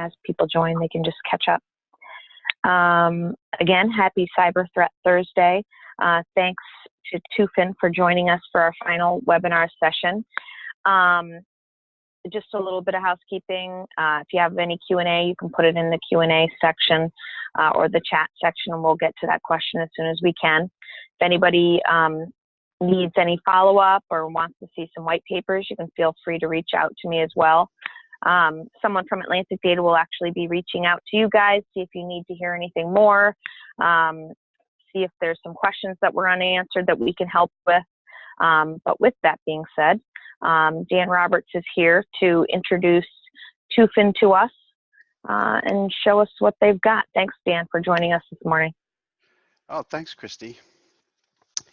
as people join, they can just catch up. Again, happy Cyber Threat Thursday. Thanks to Tufin for joining us for our final webinar session. Just a little bit of housekeeping. If you have any Q&A, you can put it in the Q&A section or the chat section, and we'll get to that question as soon as we can. If anybody needs any follow-up or wants to see some white papers, you can feel free to reach out to me as well. Someone from Atlantic Data will actually be reaching out to you guys, see if you need to hear anything more, see if there's some questions that were unanswered that we can help with. But with that being said, Dan Roberts is here to introduce Tufin to us and show us what they've got. Thanks, Dan, for joining us this morning. Oh, thanks, Christy.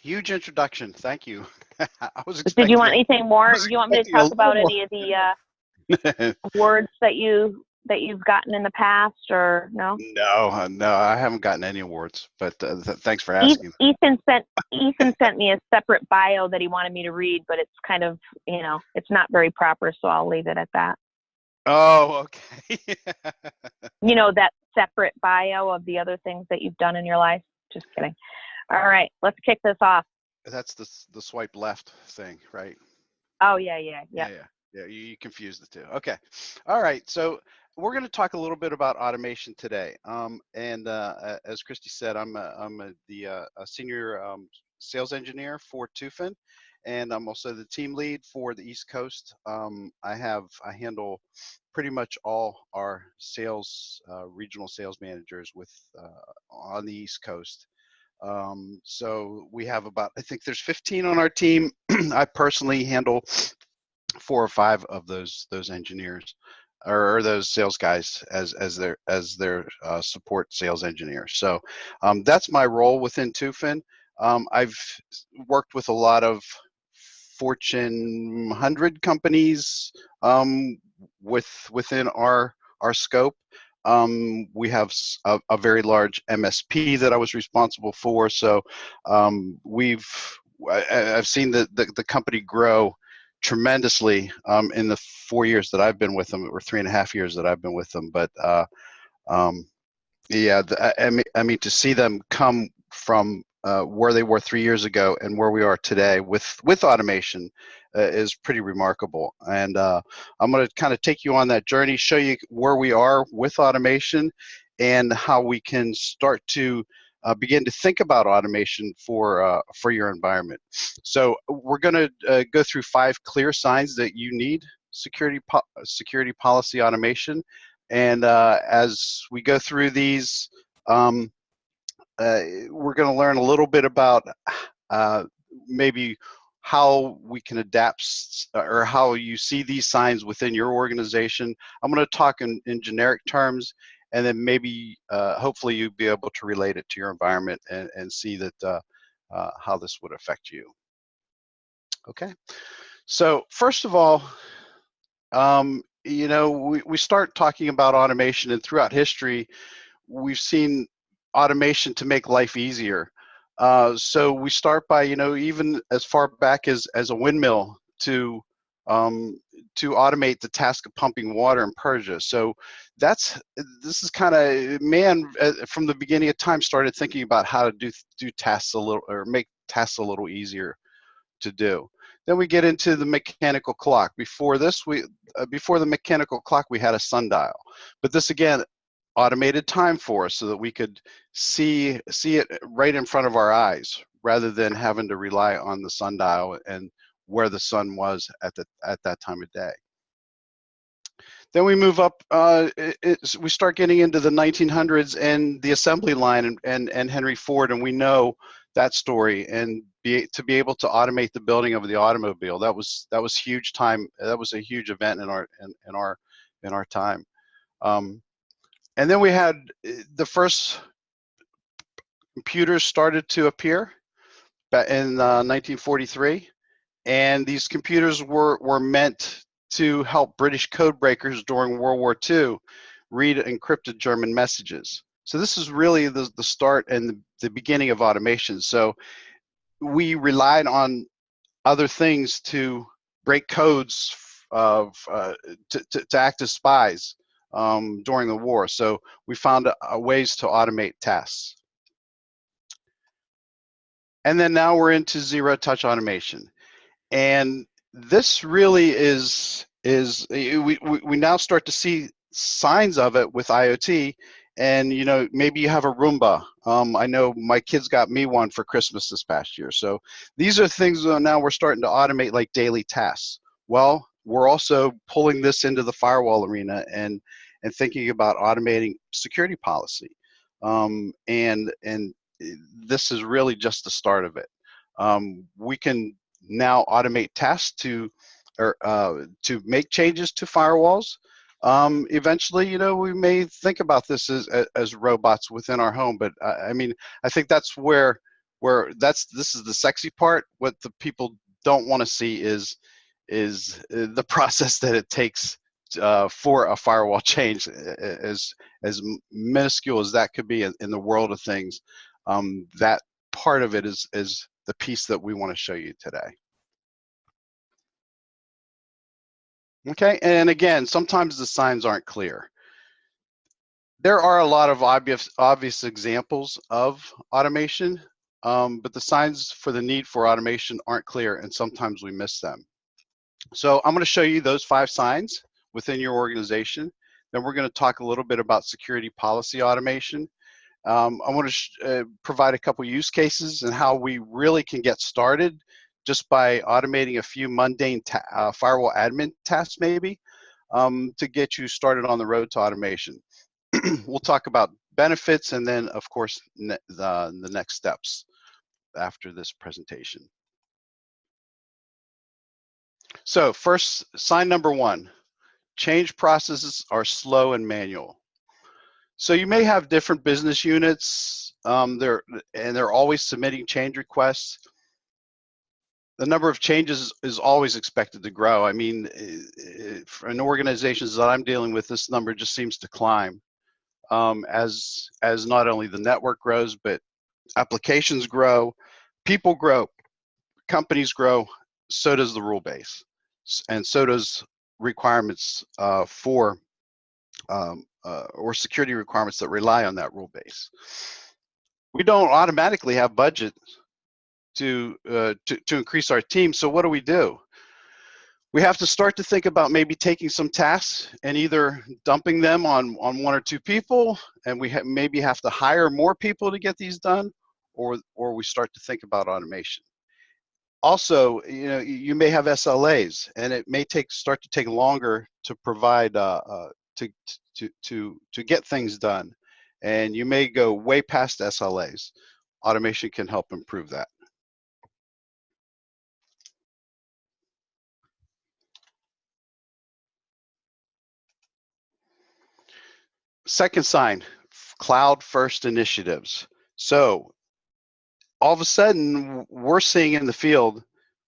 Huge introduction. Thank you. I was Did you want anything more? Do you want me to talk about any of the words that you've gotten in the past, or no? No, I haven't gotten any awards, but thanks for asking. Ethan sent me a separate bio that he wanted me to read, but it's kind of, it's not very proper, so I'll leave it at that. Oh, okay. That separate bio of the other things that you've done in your life. Just kidding. All right, let's kick this off. That's the swipe left thing, right? Oh, yeah. Yeah, you confused the two. Okay. All right. So we're going to talk a little bit about automation today. As Christy said, I'm a senior sales engineer for Tufin, and I'm also the team lead for the East Coast. I handle pretty much all our sales, regional sales managers on the East Coast. So we have I think there's 15 on our team. I personally handle 4 or 5 of those engineers or those sales guys as their support sales engineers. So that's my role within Tufin. I've worked with a lot of Fortune 100 companies within our scope. We have a very large MSP that I was responsible for. So I've seen the company grow tremendously in the 4 years that I've been with them, or 3.5 years that I've been with them. But yeah, I mean to see them come from where they were 3 years ago and where we are today with automation is pretty remarkable. And I'm going to kind of take you on that journey, show you where we are with automation and how we can start to begin to think about automation for your environment. So we're going to go through 5 clear signs that you need security policy automation. And as we go through these, we're going to learn a little bit about maybe how we can adapt or how you see these signs within your organization. I'm going to talk in generic terms, and then maybe hopefully you'll be able to relate it to your environment and see that how this would affect you. Okay, so first of all, we start talking about automation, and throughout history we've seen automation to make life easier. So we start by, even as far back as a windmill to automate the task of pumping water in Persia. So this is kind of, man, from the beginning of time started thinking about how to do tasks a little, or make tasks a little easier to do. Then we get into the mechanical clock. Before this, before the mechanical clock, we had a sundial. But this again automated time for us so that we could see it right in front of our eyes, rather than having to rely on the sundial and where the sun was at that time of day. Then we move up, we start getting into the 1900s and the assembly line and Henry Ford, and we know that story, and to be able to automate the building of the automobile, that was huge time. That was a huge event in our time. And then we had the first computers started to appear back in 1943, and these computers were meant to help British code breakers during World War II read encrypted German messages. So this is really the start and the beginning of automation. So we relied on other things to break codes to act as spies during the war. So we found ways to automate tasks. And then now we're into zero-touch automation. And this really is we now start to see signs of it with IoT. And you know, maybe you have a Roomba. I know my kids got me one for Christmas this past year. So these are things that now we're starting to automate, like daily tasks. Well, we're also pulling this into the firewall arena and thinking about automating security policy. And this is really just the start of it. We can now automate tasks to make changes to firewalls. Eventually, you know, we may think about this as robots within our home, but I mean, I think that's where this is the sexy part. What the people don't want to see is the process that it takes for a firewall change, as minuscule as that could be in the world of things. That part of it is the piece that we want to show you today. Okay, and again, sometimes the signs aren't clear. There are a lot of obvious examples of automation, but the signs for the need for automation aren't clear, and sometimes we miss them. So I'm going to show you those 5 signs within your organization. Then we're going to talk a little bit about security policy automation. I want to provide a couple use cases and how we really can get started just by automating a few mundane firewall admin tasks, maybe, to get you started on the road to automation. We'll talk about benefits and then, of course, the next steps after this presentation. So first, sign number 1, change processes are slow and manual. So you may have different business units, they're always submitting change requests. The number of changes is always expected to grow. I mean, in organizations that I'm dealing with, this number just seems to climb as not only the network grows, but applications grow, people grow, companies grow, so does the rule base, and so does requirements or security requirements that rely on that rule base. We don't automatically have budget to increase our team, so what do? We have to start to think about maybe taking some tasks and either dumping them on 1 or 2 people, and we maybe have to hire more people to get these done, or we start to think about automation. Also, you know, you may have SLAs, and it may start to take longer to provide to get things done, and you may go way past SLAs. Automation can help improve that. Second sign, cloud-first initiatives. So all of a sudden, we're seeing in the field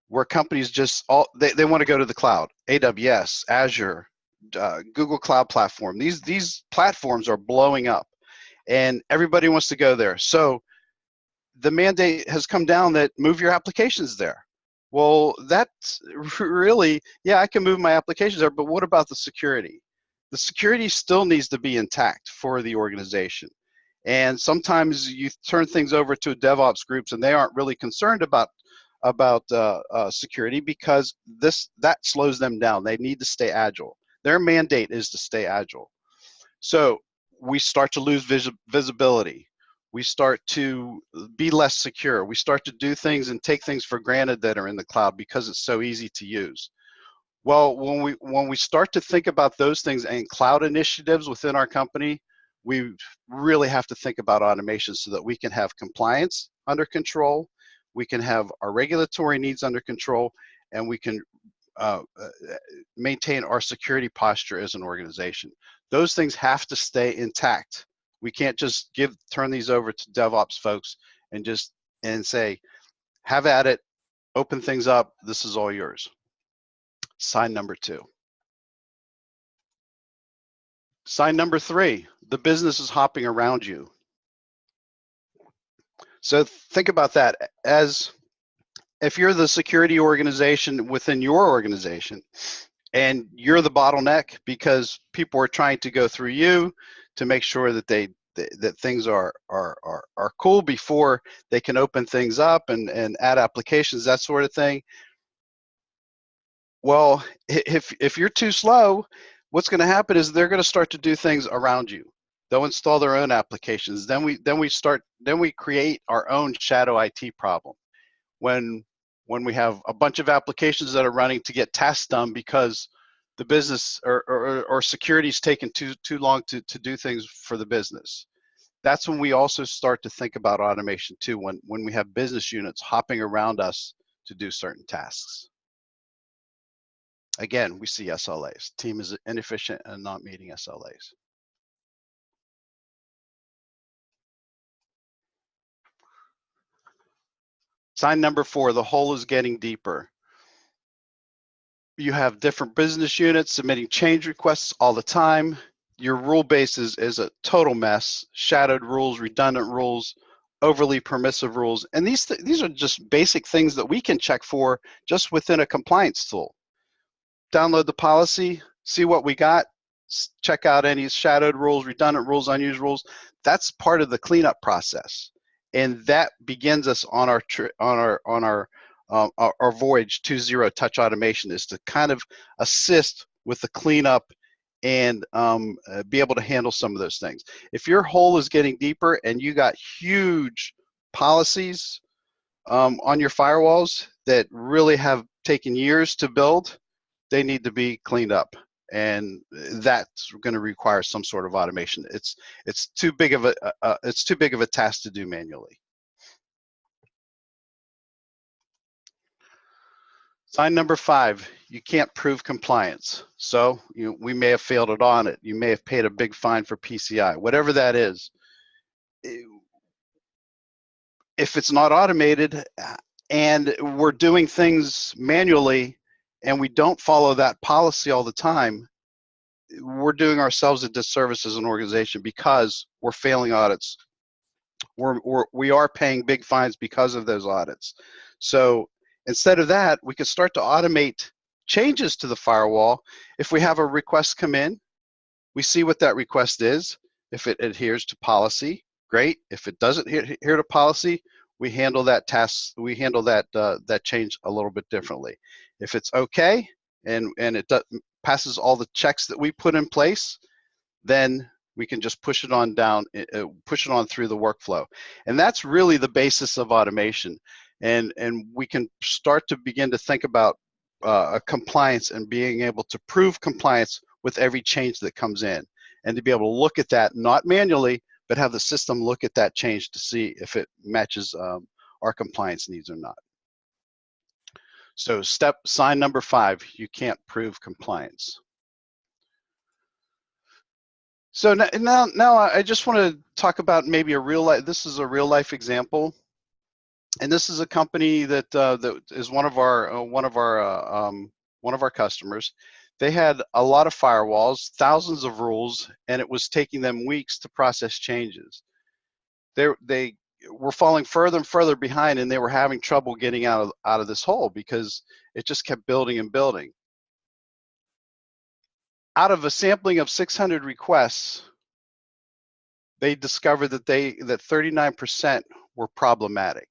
where companies just they want to go to the cloud. AWS, Azure, Google Cloud Platform. These platforms are blowing up, and everybody wants to go there. So the mandate has come down that move your applications there. Well, that's really, yeah, I can move my applications there, but what about the security? The security still needs to be intact for the organization. And sometimes you turn things over to DevOps groups, and they aren't really concerned about security because that slows them down. They need to stay agile. Their mandate is to stay agile. So we start to lose visibility. We start to be less secure. We start to do things and take things for granted that are in the cloud because it's so easy to use. Well, when we start to think about those things and cloud initiatives within our company, we really have to think about automation so that we can have compliance under control, we can have our regulatory needs under control, and we can maintain our security posture as an organization. Those things have to stay intact. We can't just turn these over to DevOps folks and say, have at it, open things up, this is all yours. Sign number 2. Sign number 3, the business is hopping around you. So think about that. As if you're the security organization within your organization, and you're the bottleneck because people are trying to go through you to make sure that that things are cool before they can open things up and add applications, that sort of thing. Well, if you're too slow, what's going to happen is they're going to start to do things around you. They'll install their own applications. Then we create our own shadow IT problem. When we have a bunch of applications that are running to get tasks done because the business or security is taking too long to do things for the business. That's when we also start to think about automation too, when we have business units hopping around us to do certain tasks. Again, we see SLAs. Team is inefficient and not meeting SLAs. Sign number 4, the hole is getting deeper. You have different business units submitting change requests all the time. Your rule base is a total mess. Shadowed rules, redundant rules, overly permissive rules. And these are just basic things that we can check for just within a compliance tool. Download the policy, see what we got, check out any shadowed rules, redundant rules, unused rules. That's part of the cleanup process. And that begins us on our voyage to zero touch automation, is to kind of assist with the cleanup and be able to handle some of those things. If your hole is getting deeper and you got huge policies on your firewalls that really have taken years to build, they need to be cleaned up, and that's going to require some sort of automation. It's too big of a task to do manually. Sign number 5, you can't prove compliance. So we may have failed an audit. You may have paid a big fine for PCI, whatever that is. If it's not automated and we're doing things manually and we don't follow that policy all the time, we're doing ourselves a disservice as an organization because we're failing audits. We are paying big fines because of those audits. So instead of that, we could start to automate changes to the firewall. If we have a request come in, we see what that request is. If it adheres to policy, great. If it doesn't adhere to policy, we handle that task. We handle that change a little bit differently. If it's okay and it passes all the checks that we put in place, then we can just push it on down, push it on through the workflow. And that's really the basis of automation. And we can start to begin to think about compliance and being able to prove compliance with every change that comes in, and to be able to look at that, not manually, but have the system look at that change to see if it matches our compliance needs or not. So sign number 5, you can't prove compliance. So now I just want to talk about maybe a real life. This is a real life example, and this is a company that that is one of our customers. They had a lot of firewalls, thousands of rules, and it was taking them weeks to process changes. They were falling further and further behind, and they were having trouble getting out of this hole because it just kept building and building. Out of a sampling of 600 requests, they discovered that 39% were problematic.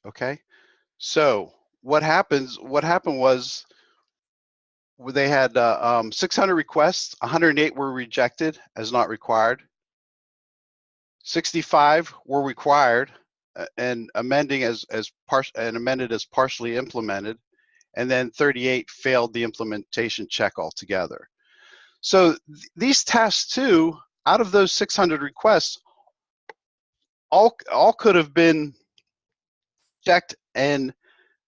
Okay, so what happened was they had 600 requests, 108 were rejected as not required, 65 were required and amended as partially implemented, and then 38 failed the implementation check altogether. So these tasks too, out of those 600 requests, all could have been checked and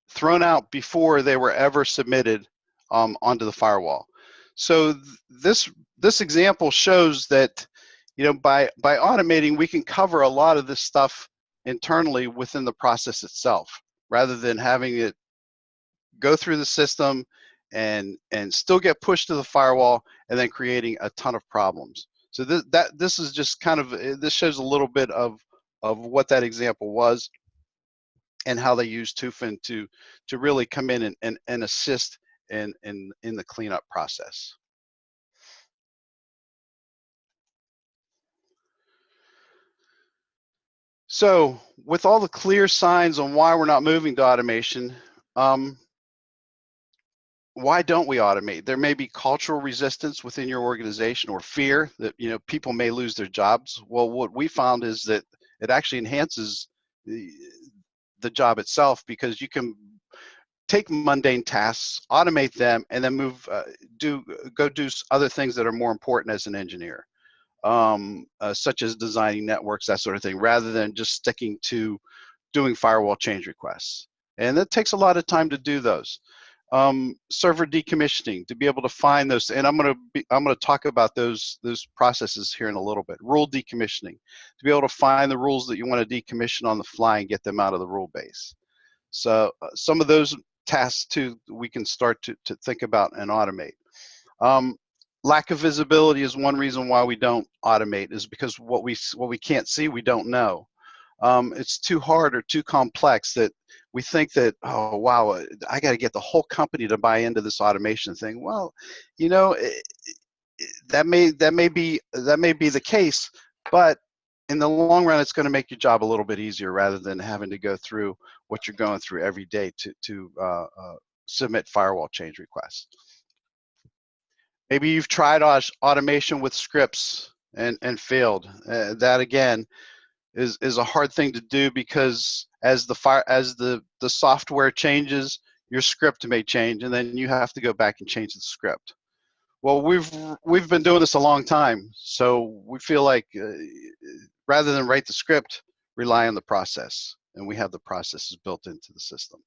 thrown out before they were ever submitted onto the firewall. So this example shows that by automating, we can cover a lot of this stuff internally within the process itself, rather than having it go through the system and still get pushed to the firewall and then creating a ton of problems. So this is just kind of, this shows a little bit of what that example was. and how they use Tufin to really come in and assist in the cleanup process. So with all the clear signs on why we're not moving to automation, why don't we automate? There may be cultural resistance within your organization or fear that, you know, people may lose their jobs. Well, what we found is that it actually enhances the job itself, because you can take mundane tasks, automate them, and then go do other things that are more important as an engineer, such as designing networks, that sort of thing, rather than just sticking to doing firewall change requests. And that takes a lot of time to do those. Server decommissioning, to be able to find those, and I'm going to talk about those processes here in a little bit. Rule decommissioning, to be able to find the rules that you want to decommission on the fly and get them out of the rule base. So some of those tasks too we can start to think about and automate. Lack of visibility is one reason why we don't automate, is because what we can't see, we don't know. It's too hard or too complex that we think that, oh wow, I got to get the whole company to buy into this automation thing. Well, you know, that may be the case, but in the long run, it's going to make your job a little bit easier, rather than having to go through what you're going through every day to submit firewall change requests. Maybe you've tried automation with scripts and failed. That again is a hard thing to do, because as the software changes, your script may change, and then you have to go back and change the script. Well, we've been doing this a long time, so we feel like rather than write the script, rely on the process, and we have the processes built into the system.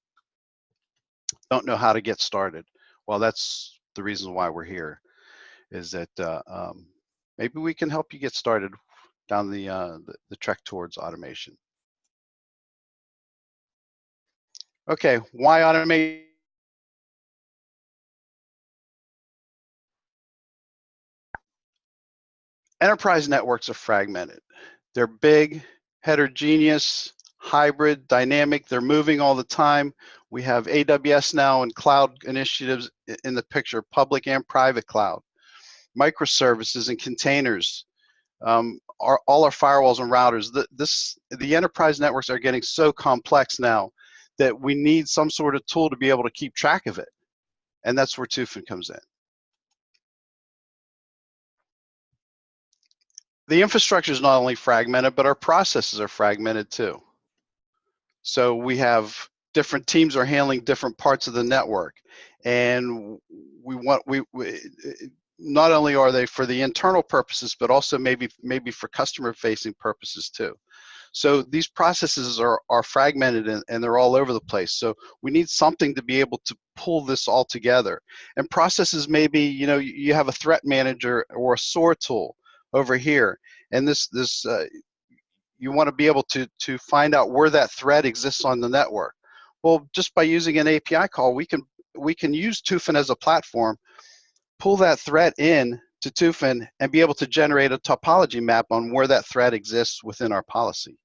Don't know how to get started. Well, that's the reason why we're here, is that maybe we can help you get started down the trek towards automation. Okay, why automate? Enterprise networks are fragmented. They're big, heterogeneous, hybrid, dynamic. They're moving all the time. We have AWS now and cloud initiatives in the picture, public and private cloud, microservices and containers, all our firewalls and routers. The enterprise networks are getting so complex now that we need some sort of tool to be able to keep track of it. And that's where Tufin comes in. The infrastructure is not only fragmented, but our processes are fragmented too. So we have different teams are handling different parts of the network, and we not only are they for the internal purposes, but also maybe for customer-facing purposes too. So these processes are fragmented, and they're all over the place. So we need something to be able to pull this all together. And processes maybe, you know, you have a threat manager or a SOAR tool over here, and you want to be able to find out where that threat exists on the network. Well, just by using an API call, we can use Tufin as a platform, pull that threat in to Tufin, and be able to generate a topology map on where that threat exists within our policy.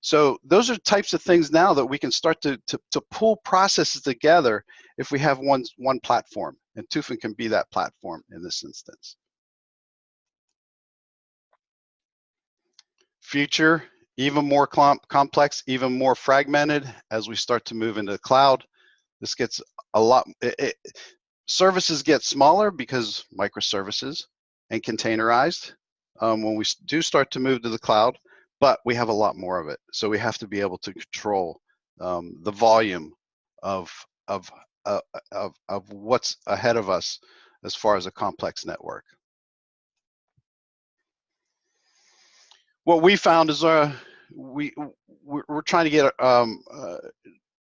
So those are types of things now that we can start to pull processes together if we have one platform, and Tufin can be that platform in this instance. Future, even more complex, even more fragmented as we start to move into the cloud. This gets a lot, services get smaller because microservices and containerized when we do start to move to the cloud, but we have a lot more of it. So we have to be able to control the volume of what's ahead of us as far as a complex network. What we found is we're trying to get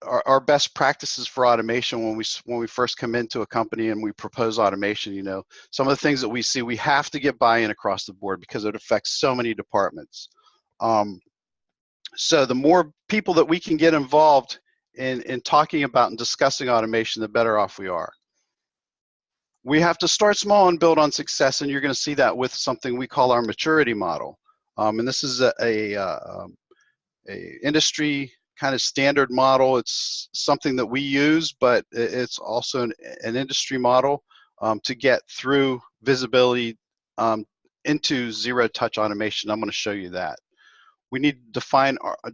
our best practices for automation when we first come into a company and we propose automation. You know, some of the things that we see, we have to get buy-in across the board because it affects so many departments. So the more people that we can get involved in talking about and discussing automation, the better off we are. We have to start small and build on success, and you're going to see that with something we call our maturity model. And this is a industry kind of standard model. It's something that we use, but it's also an industry model to get through visibility into zero-touch automation. I'm going to show you that. We need to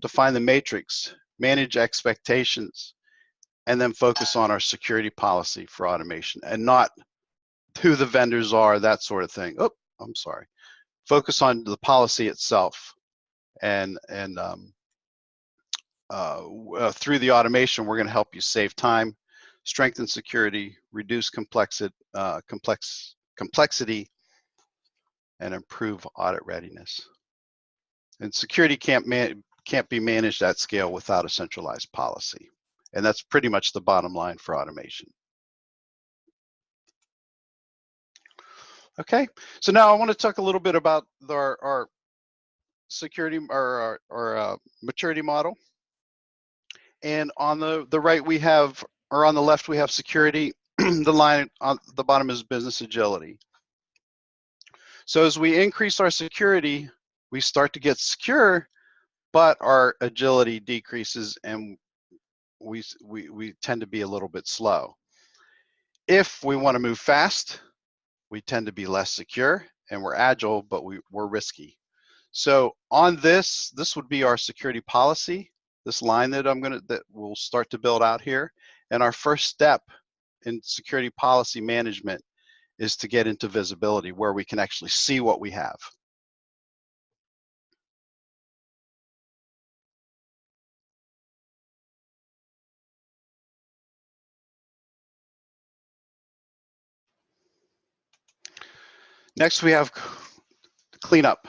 define the matrix, manage expectations, and then focus on our security policy for automation, and not who the vendors are, that sort of thing. Oh, I'm sorry. Focus on the policy itself, and through the automation, we're going to help you save time, strengthen security, reduce complexity, and improve audit readiness. And security can't be managed at scale without a centralized policy. And that's pretty much the bottom line for automation. Okay, so now I want to talk a little bit about our security, our maturity model. And on the right we have, or on the left we have security. The line on the bottom is business agility. So as we increase our security, we start to get secure, but our agility decreases, and we tend to be a little bit slow. If we want to move fast, we tend to be less secure, and we're agile, but we're risky. So on this would be our security policy, this line that we'll start to build out here. And our first step in security policy management is to get into visibility, where we can actually see what we have. Next, we have cleanup.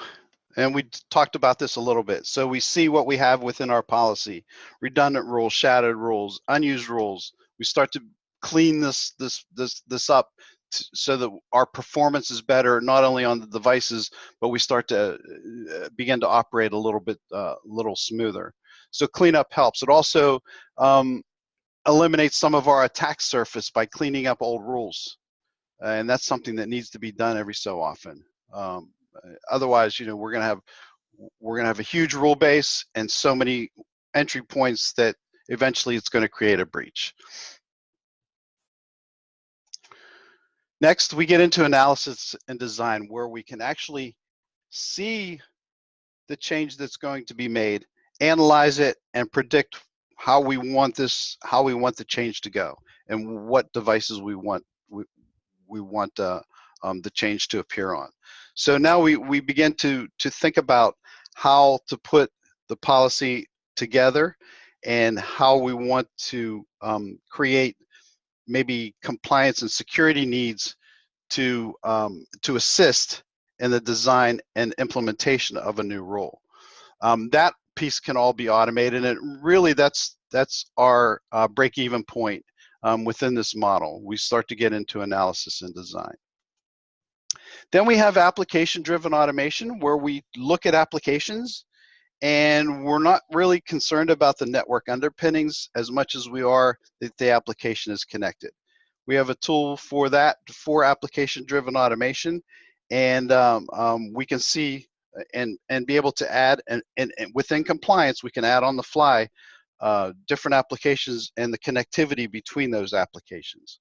And we talked about this a little bit. So we see what we have within our policy: redundant rules, shadowed rules, unused rules. We start to clean this up so that our performance is better, not only on the devices, but we start to begin to operate a little smoother. So cleanup helps. It also eliminates some of our attack surface by cleaning up old rules. And that's something that needs to be done every so often. Otherwise, we're gonna have a huge rule base and so many entry points that eventually it's going to create a breach. Next, we get into analysis and design, where we can actually see the change that's going to be made, analyze it, and predict how we want the change to go, and what devices we want the change to appear on. So now we begin to think about how to put the policy together, and how we want to create maybe compliance and security needs to assist in the design and implementation of a new rule. That piece can all be automated, and really that's our break-even point within this model. We start to get into analysis and design. Then we have application-driven automation, where we look at applications, and we're not really concerned about the network underpinnings as much as we are that the application is connected. We have a tool for that, for application-driven automation, and we can see and be able to add, and within compliance, we can add on the fly different applications and the connectivity between those applications.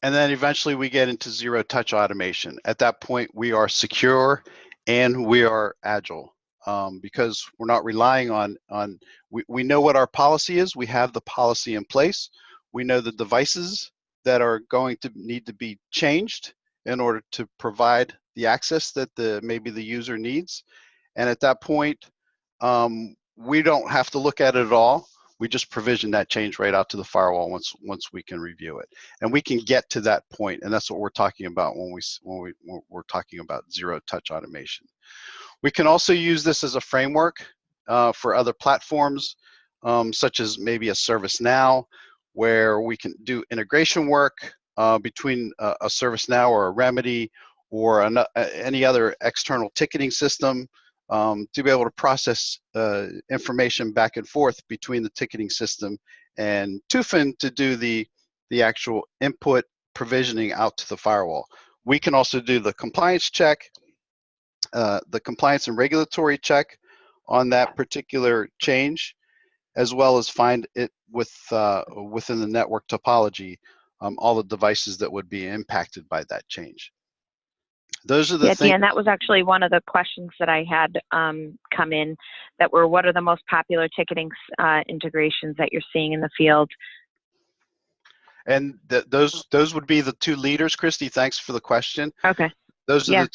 And then eventually we get into zero-touch automation. At that point, we are secure and we are agile, because we're not relying on we know what our policy is. We have the policy in place. We know the devices that are going to need to be changed in order to provide the access that maybe the user needs. And at that point, we don't have to look at it at all. We just provision that change right out to the firewall once we can review it, and we can get to that point, and that's what we're talking about when we're talking about zero-touch automation. We can also use this as a framework for other platforms, such as maybe a ServiceNow, where we can do integration work between a ServiceNow or a Remedy or any other external ticketing system, to be able to process information back and forth between the ticketing system and Tufin to do the actual input provisioning out to the firewall. We can also do the compliance check, the compliance and regulatory check on that particular change, as well as find it within the network topology, all the devices that would be impacted by that change. Those are the things. Dan, that was actually one of the questions that I had come in that were, what are the most popular ticketing integrations that you're seeing in the field? And those would be the two leaders. Christy, thanks for the question. Okay. Those are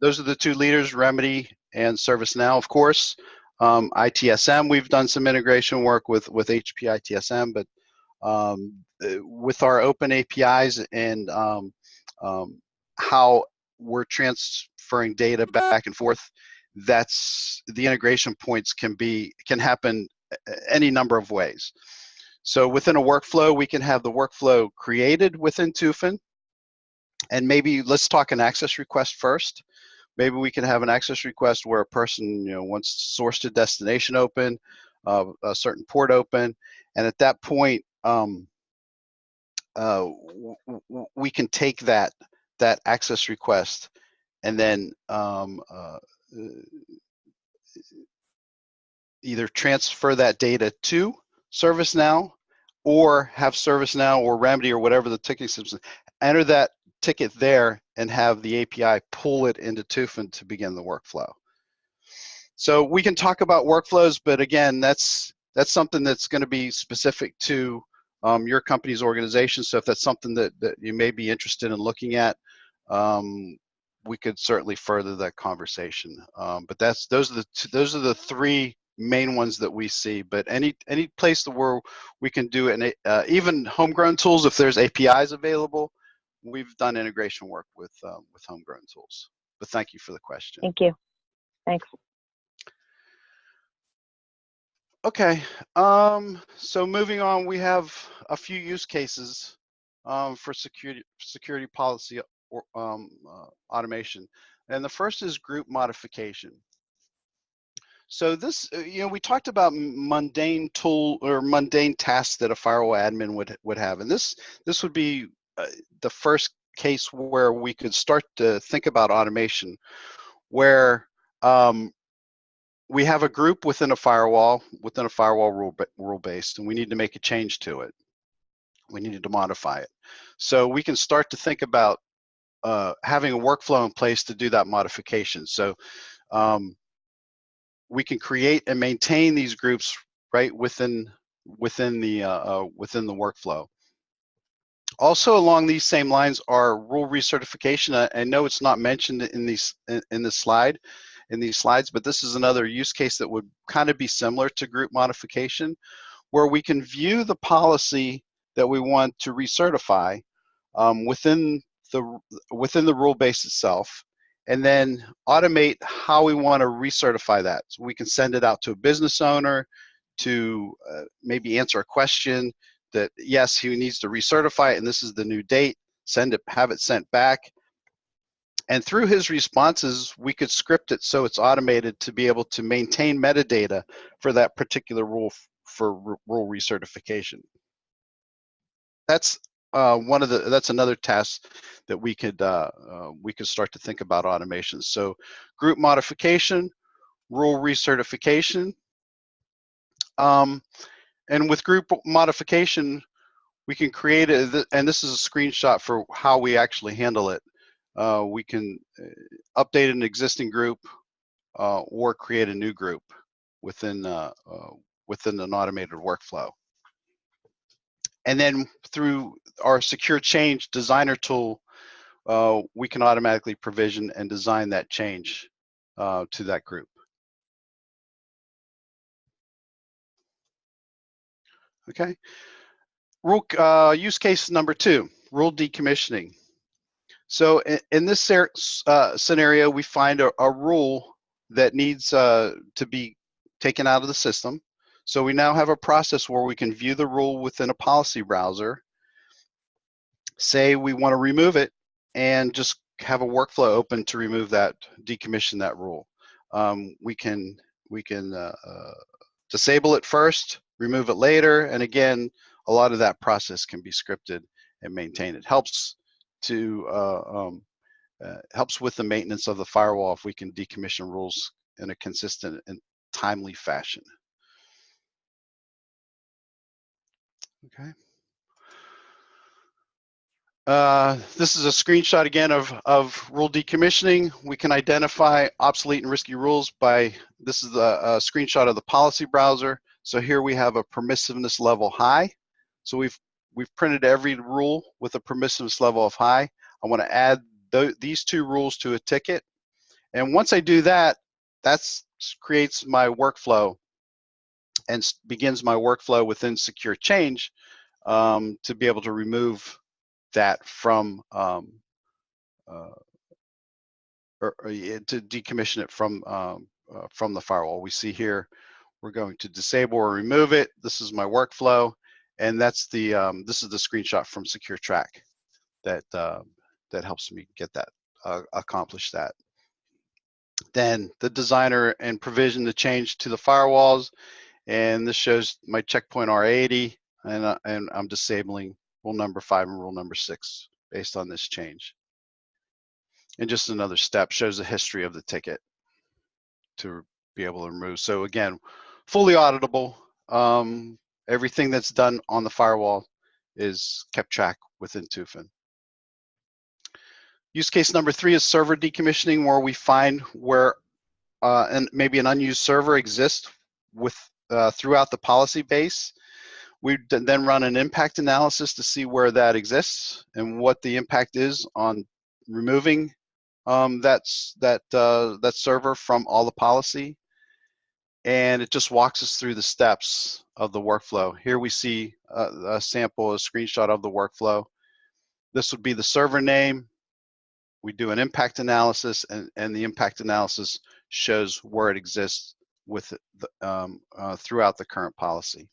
the two leaders, Remedy and ServiceNow, of course. ITSM, we've done some integration work with HP ITSM, but with our open APIs and how we're transferring data back and forth, that's the integration points can happen any number of ways. So within a workflow, we can have the workflow created within Tufin, and maybe let's talk an access request first. Maybe we can have an access request where a person, wants source to destination open, a certain port open, and at that point, we can take that access request and then either transfer that data to ServiceNow, or have ServiceNow or Remedy or whatever the ticketing system, enter that ticket there and have the API pull it into Tufin to begin the workflow. So we can talk about workflows, but again, that's something that's going to be specific to your company's organization. So if that's something that you may be interested in looking at, we could certainly further that conversation. But those are the three main ones that we see. But any place where we can do it, even homegrown tools, if there's APIs available, we've done integration work with homegrown tools. But thank you for the question. Thank you. Thanks. Okay, so moving on, we have a few use cases for security policy or automation, and the first is group modification. So this, we talked about mundane tasks that a firewall admin would have, and this would be the first case where we could start to think about automation, where we have a group within a firewall rule based, and we need to make a change to it. We needed to modify it. So we can start to think about having a workflow in place to do that modification. So we can create and maintain these groups right within the workflow. Also along these same lines are rule recertification. I know it's not mentioned in this slide. In these slides, but this is another use case that would kind of be similar to group modification, where we can view the policy that we want to recertify within the rule base itself, and then automate how we want to recertify that. So we can send it out to a business owner to maybe answer a question that yes, he needs to recertify it, and this is the new date. Have it sent back. And through his responses, we could script it so it's automated to be able to maintain metadata for that particular rule for rule recertification. That's that's another task that we could start to think about automation. So group modification, rule recertification, and with group modification, we can create and this is a screenshot for how we actually handle it. We can update an existing group or create a new group within an automated workflow. And then through our secure change designer tool, we can automatically provision and design that change to that group. Okay. Use case number 2, rule decommissioning. So in this scenario, we find a rule that needs to be taken out of the system. So we now have a process where we can view the rule within a policy browser. Say we want to remove it and just have a workflow open to remove that, decommission that rule. We can disable it first, remove it later, and again, a lot of that process can be scripted and maintained. It helps with the maintenance of the firewall if we can decommission rules in a consistent timely fashion. Okay. This is a screenshot again of rule decommissioning. We can identify obsolete and risky rules by, this is a screenshot of the policy browser. So here we have a permissiveness level high. So we've printed every rule with a permissiveness level of high. I want to add these two rules to a ticket. And once I do that, that creates my workflow and begins my workflow within Secure Change to be able to remove that from or to decommission it from the firewall. We see here we're going to disable or remove it. This is my workflow, and that's the this is the screenshot from Secure Track that that helps me get that accomplish that. Then the designer and provision the change to the firewalls, and this shows my checkpoint R80, and I'm disabling rule number 5 and rule number 6 based on this change. And just another step shows the history of the ticket to be able to remove. So again, fully auditable. Everything that's done on the firewall is kept track within Tufin. Use case number 3 is server decommissioning, where we find where and maybe an unused server exists with throughout the policy base. We then run an impact analysis to see where that exists and what the impact is on removing that server from all the policy. And it just walks us through the steps of the workflow. Here we see a sample, a screenshot of the workflow. This would be the server name. We do an impact analysis, and the impact analysis shows where it exists with throughout the current policy.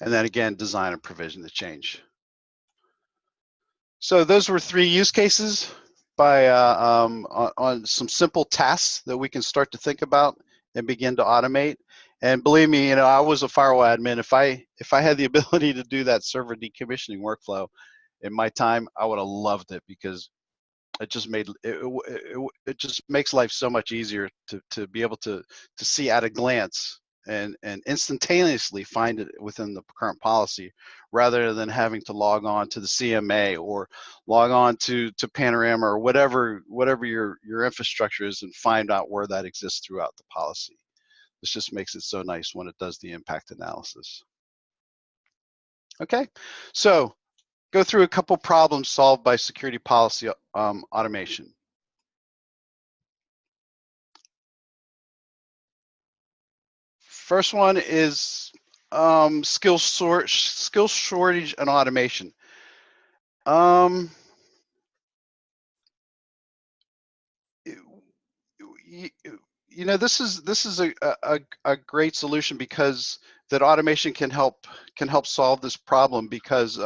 And then again, design and provision the change. So those were 3 use cases by on some simple tasks that we can start to think about and begin to automate. And believe me, you know, I was a firewall admin. If I had the ability to do that server decommissioning workflow in my time, I would have loved it, because it just made it just makes life so much easier to be able to see at a glance and instantaneously find it within the current policy, rather than having to log on to the CMA or log on to Panorama or whatever your infrastructure is, and find out where that exists throughout the policy. This just makes it so nice when it does the impact analysis. Okay, so go through a couple problems solved by security policy automation. First one is skill shortage and automation. You know, this is a great solution, because that automation can help solve this problem, because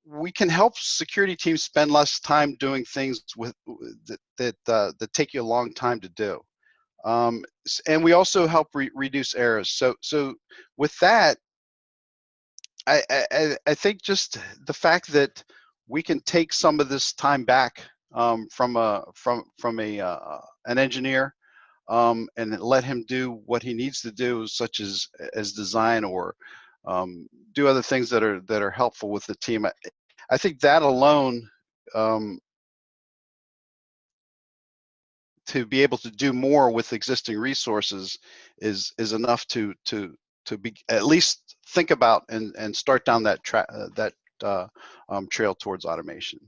we can help security teams spend less time doing things that take you a long time to do, and we also help reduce errors. So with that, I think just the fact that we can take some of this time back from an engineer, and let him do what he needs to do, such as design or do other things that are helpful with the team. I think that alone, to be able to do more with existing resources is enough to be at least think about and start down that trail towards automation.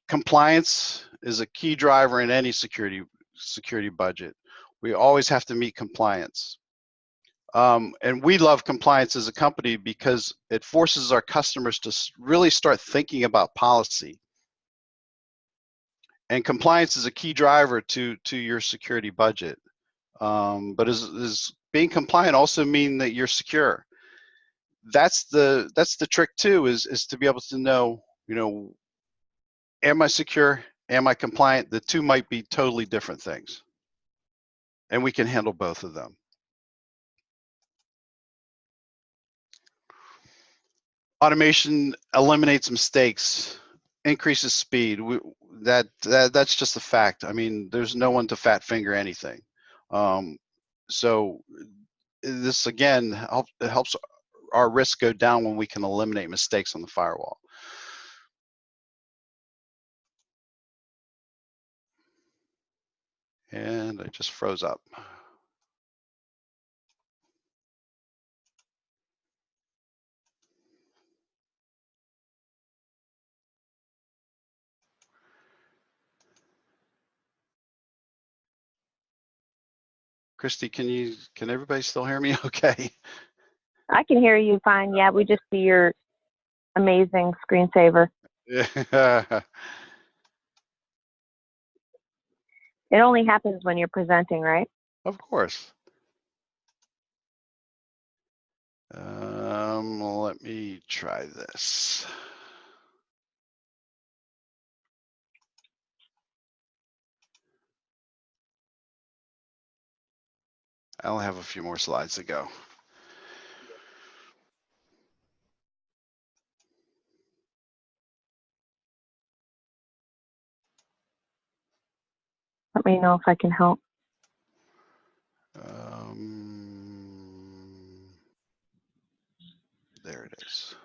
Compliance is a key driver in any security budget. We always have to meet compliance. And we love compliance as a company, because it forces our customers to really start thinking about policy. And compliance is a key driver to your security budget. But is being compliant also mean that you're secure? That's the trick too, is to be able to know, you know, am I secure? Am I compliant? The two might be totally different things, and we can handle both of them. Automation eliminates mistakes, increases speed. That's just a fact. I mean, there's no one to fat finger anything. So this again helps our risk go down when we can eliminate mistakes on the firewall. And I just froze up. Christy, can everybody still hear me okay? I can hear you fine. Yeah, we just see your amazing screensaver. Yeah. It only happens when you're presenting, right? Of course. Let me try this. I only have a few more slides to go. Let me know if I can help. There it is.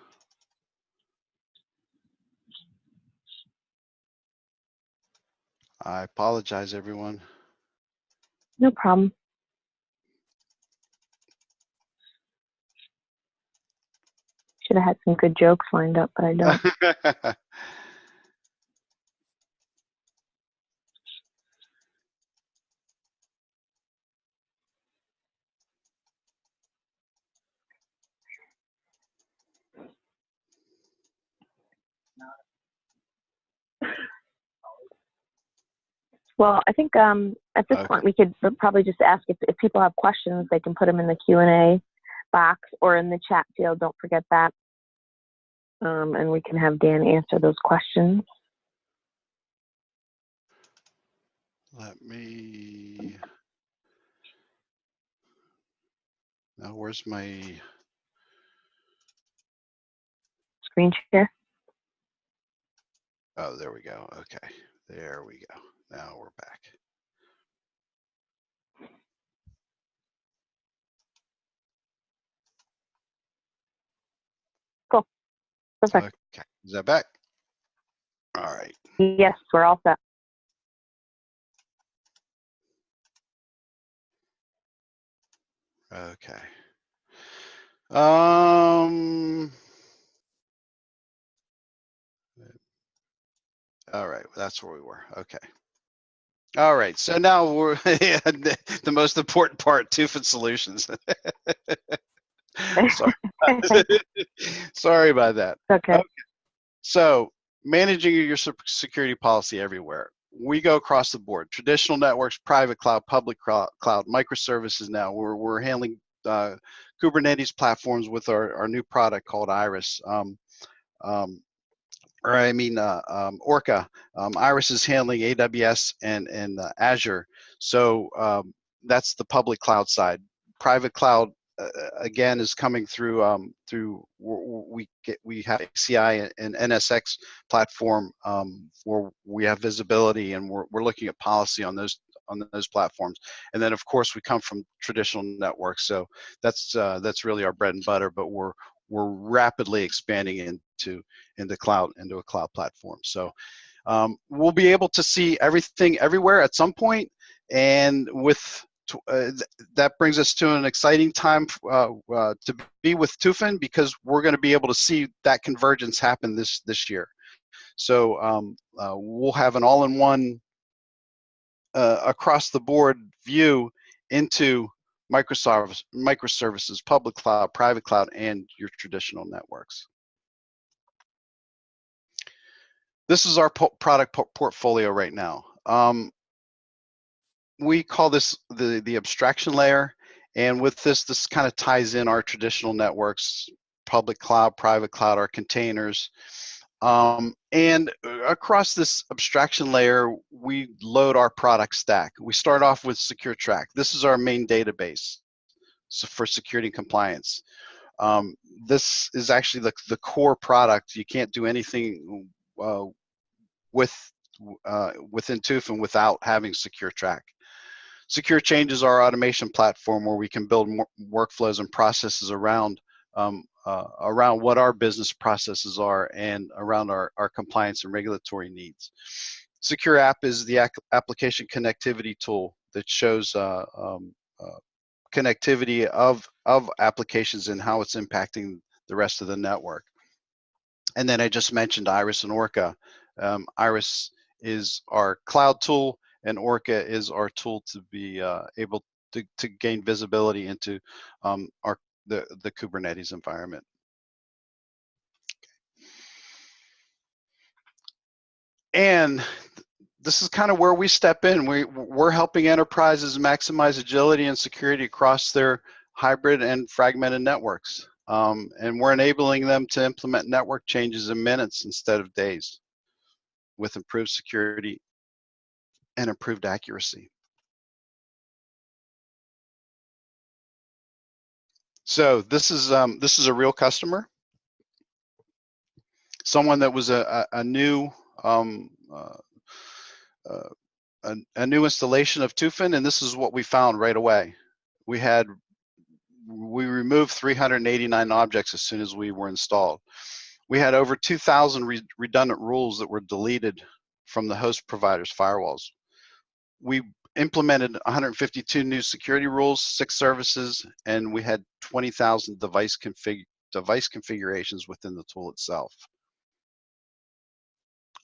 I apologize, everyone. No problem. Should have had some good jokes lined up, but I don't. Well, I think at this point we could probably just ask if people have questions, they can put them in the Q&A box or in the chat field. Don't forget that. And we can have Dan answer those questions. Let me, now where's my Screen share? Oh, there we go. Okay, there we go. Now we're back. Cool. Perfect. Okay, is that back? All right. Yes, we're all set. Okay. All right, that's where we were. Okay. All right, so now we're the most important part, Tufin solutions. Sorry. Sorry about that. Okay. So managing your security policy everywhere. We go across the board. Traditional networks, private cloud, public cloud, microservices now. We're handling Kubernetes platforms with our new product called Iris. Orca. Iris is handling AWS and Azure. So that's the public cloud side. Private cloud again is coming through we have ACI and NSX platform where we have visibility and we're looking at policy on those platforms. And then of course we come from traditional networks. So that's really our bread and butter. But we're rapidly expanding into a cloud platform. So we'll be able to see everything everywhere at some point, and with that brings us to an exciting time to be with Tufin, because we're going to be able to see that convergence happen this year. So we'll have an all-in-one across the board view into microservices, public cloud, private cloud, and your traditional networks. This is our product portfolio right now. We call this the abstraction layer, and with this kind of ties in our traditional networks, public cloud, private cloud, our containers. And across this abstraction layer, we load our product stack. We start off with SecureTrack. This is our main database for security and compliance. This is actually the core product. You can't do anything with within Tufin without having Secure Track. Secure Change is our automation platform where we can build more workflows and processes around what our business processes are and around our compliance and regulatory needs. Secure App is the application connectivity tool that shows connectivity of applications and how it's impacting the rest of the network. And then I just mentioned Iris and Orca. Iris is our cloud tool, and Orca is our tool to be able to gain visibility into the Kubernetes environment. And this is kind of where we step in. We're helping enterprises maximize agility and security across their hybrid and fragmented networks. And we're enabling them to implement network changes in minutes instead of days with improved security and improved accuracy. So this is a real customer, someone that was a new new installation of Tufin, and this is what we found right away. We removed 389 objects as soon as we were installed. We had over 2,000 redundant rules that were deleted from the host provider's firewalls. We implemented 152 new security rules, 6 services, and we had 20,000 device configurations within the tool itself.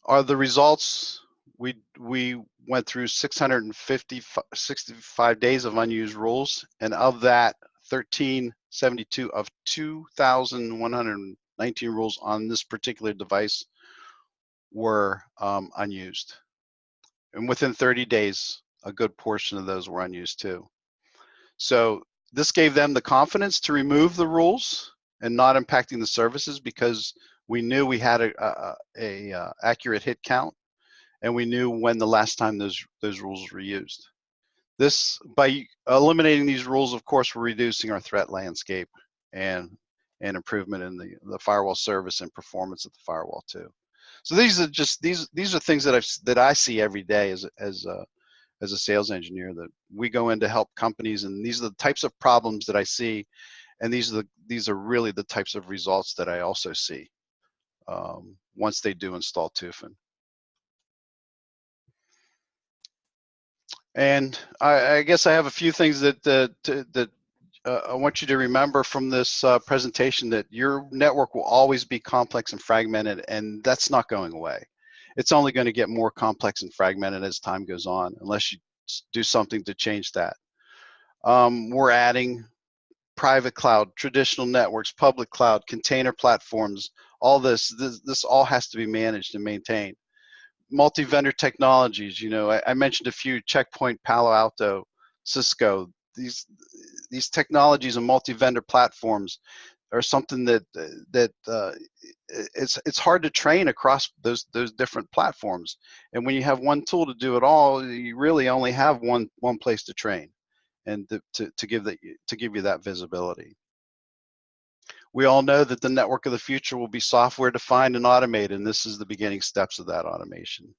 Are the results? We went through 65 days of unused rules, and of that, 1,372 of 2,119 rules on this particular device were unused. And within 30 days, a good portion of those were unused too. So this gave them the confidence to remove the rules and not impacting the services, because we knew we had a accurate hit count, and we knew when the last time those rules were used. This, by eliminating these rules, of course, we're reducing our threat landscape and improvement in the firewall service and performance of the firewall too. So these are just these are things that I see every day as a sales engineer, that we go in to help companies, and these are the types of problems that I see, and these are really the types of results that I also see once they do install Tufin. And I guess I have a few things that I want you to remember from this presentation, that your network will always be complex and fragmented, and that's not going away. It's only going to get more complex and fragmented as time goes on, unless you do something to change that. We're adding private cloud, traditional networks, public cloud, container platforms. All this all has to be managed and maintained. Multi-vendor technologies, you know, I mentioned a few: Checkpoint, Palo Alto, Cisco. These technologies and multi-vendor platforms are something that it's hard to train across those different platforms. And when you have one tool to do it all, you really only have one place to train and to give you that visibility. We all know that the network of the future will be software defined and automated, and this is the beginning steps of that automation.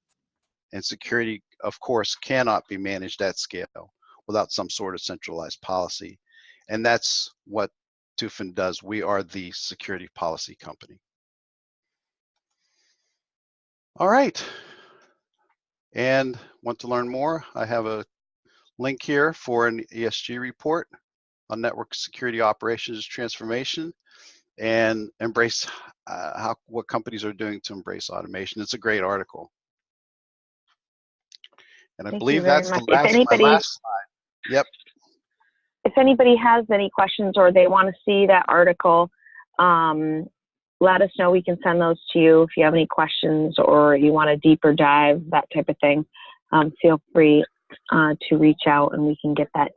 And security, of course, cannot be managed at scale without some sort of centralized policy. And that's what Tufin does. We are the security policy company. All right. And want to learn more? I have a link here for an ESG report on network security operations transformation, and embrace what companies are doing to embrace automation. It's a great article. And I believe that's my last slide. Yep. If anybody has any questions or they want to see that article, let us know. We can send those to you. If you have any questions or you want a deeper dive, that type of thing, feel free to reach out and we can get that